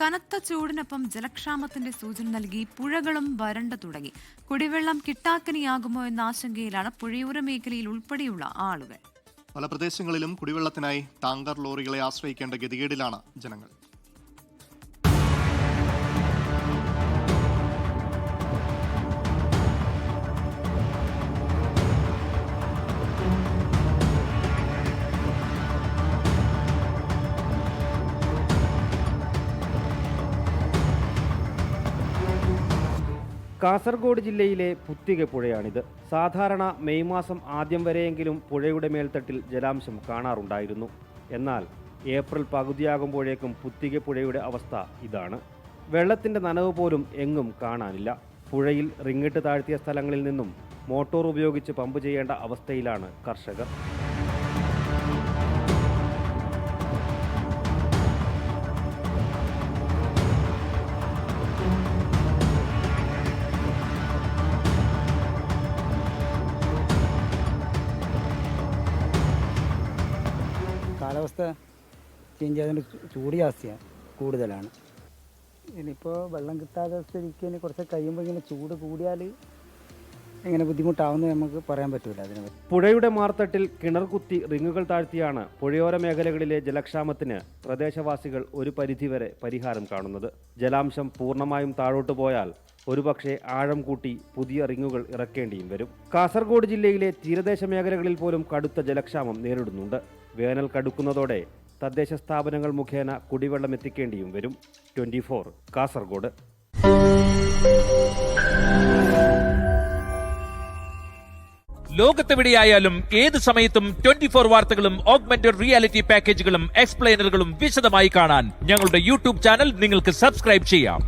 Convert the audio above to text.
കനത്ത ചൂടിനൊപ്പം ജലക്ഷാമത്തിന്റെ സൂചന നൽകി പുഴകളും വരണ്ടു തുടങ്ങി. കുടിവെള്ളം കിട്ടാക്കനിയാകുമോ എന്ന ആശങ്കയിലാണ് പുഴയോര മേഖലയിൽ ഉൾപ്പെടെയുള്ള ആളുകൾ. പല പ്രദേശങ്ങളിലും കുടിവെള്ളത്തിനായി ടാങ്കർ ലോറികളെ ആശ്രയിക്കേണ്ട ഗതികേടിലാണ് ജനങ്ങൾ. കാസർഗോഡ് ജില്ലയിലെ പുത്തിക പുഴയാണിത്. സാധാരണ മെയ് മാസം ആദ്യം വരെയെങ്കിലും പുഴയുടെ മേൽത്തട്ടിൽ ജലാംശം കാണാറുണ്ടായിരുന്നു. എന്നാൽ ഏപ്രിൽ പകുതിയാകുമ്പോഴേക്കും പുത്തിക പുഴയുടെ അവസ്ഥ ഇതാണ്. വെള്ളത്തിൻ്റെ നനവ് പോലും എങ്ങും കാണാനില്ല. പുഴയിൽ റിങ്ങിട്ട് താഴ്ത്തിയ സ്ഥലങ്ങളിൽ നിന്നും മോട്ടോർ ഉപയോഗിച്ച് പമ്പ് ചെയ്യേണ്ട അവസ്ഥയിലാണ് കർഷകർ. കാലാവസ്ഥ ചേഞ്ച് ആയതുകൊണ്ട് ചൂട് ജാസ്തിയാണ്, കൂടുതലാണ്. ഇനിയിപ്പോൾ വെള്ളം കിട്ടാത്ത സ്ഥിതിക്ക് ഇനി കുറച്ച് കഴിയുമ്പോൾ ഇങ്ങനെ ചൂട് കൂടിയാൽ എങ്ങനെ ബുദ്ധിമുട്ടാവുമെന്ന് നമുക്ക് പറയാൻ പറ്റില്ല. അതിന് പുഴയുടെ മാർത്തട്ടിൽ കിണർ കുത്തി റിങ്ങുകൾ താഴ്ത്തിയാണ് പുഴയോര മേഖലകളിലെ ജലക്ഷാമത്തിന് പ്രദേശവാസികൾ ഒരു പരിധിവരെ പരിഹാരം കാണുന്നത്. ജലാംശം പൂർണ്ണമായും താഴോട്ട് പോയാൽ ഒരുപക്ഷെ ആഴം കൂട്ടി പുതിയ റിങ്ങുകൾ ഇറക്കേണ്ടിയും വരും. കാസർഗോഡ് ജില്ലയിലെ തീരദേശ മേഖലകളിൽ പോലും കടുത്ത ജലക്ഷാമം നേരിടുന്നുണ്ട്. വേനൽ കടുക്കുന്നതോടെ തദ്ദേശ സ്ഥാപനങ്ങൾ മുഖേന കുടിവെള്ളം എത്തിക്കേണ്ടിയും വരും. 24 കാസർഗോഡ്. ലോകത്തെവിടെയായാലും ഏത് സമയത്തും 24 വാർത്തകളും ഓഗ്മെന്റഡ് റിയാലിറ്റി പാക്കേജുകളും എക്സ്പ്ലെയിനറുകളും വിശദമായി കാണാൻ ഞങ്ങളുടെ യൂട്യൂബ് ചാനൽ നിങ്ങൾക്ക് സബ്സ്ക്രൈബ് ചെയ്യാം.